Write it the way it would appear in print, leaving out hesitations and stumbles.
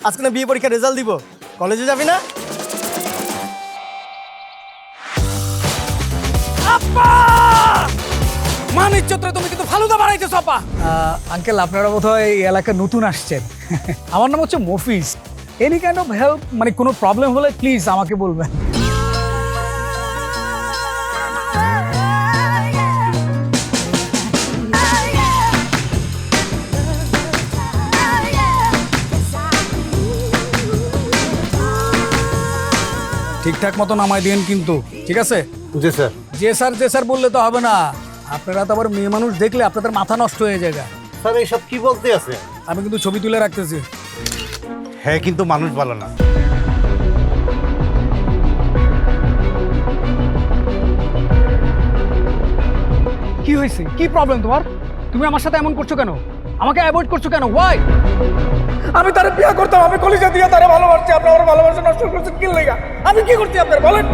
আজকে না বিয়ে পরীক্ষার রেজাল্ট দিব, কলেজে যাবি না? আপা মানিক চত্রে তুমি কিন্তু ফালুদা বানাইতেছ আপা। আঙ্কেল আপনারা বোধহয় এই এলাকায় নতুন আসছেন। আমার নাম হচ্ছে Mofiz. Any kind of help, মানে কোনো প্রবলেম হলে প্লিজ আমাকে বলবেন। ঠিকঠাক মতো নামাই দিন কিন্তু, ঠিক আছে? জি স্যার। যে স্যার বললে তো হবে না। আপনারা তো আবার মেয়ে মানুষ দেখলে আপনাদের মাথা নষ্ট হয়ে যায়। স্যার এইসব কি বলতে আছে? আমি কিন্তু ছবি তুলে রাখতেছি। হ্যাঁ কিন্তু মানুষ ভালো না। কি হয়েছে? কি প্রবলেম তোমার? তুমি আমার সাথে এমন করছো কেন? আমাকে অ্যাভয়েড করছো কেন? ওয়াই? আমি তারে বিয়ে করতাম, আমি কলিজা দিয়ে তারে ভালোবাসছি, আপনি আমার ভালোবাসা নষ্ট করছেন কি লাগা? আমি কি করছি আপনার বলেন?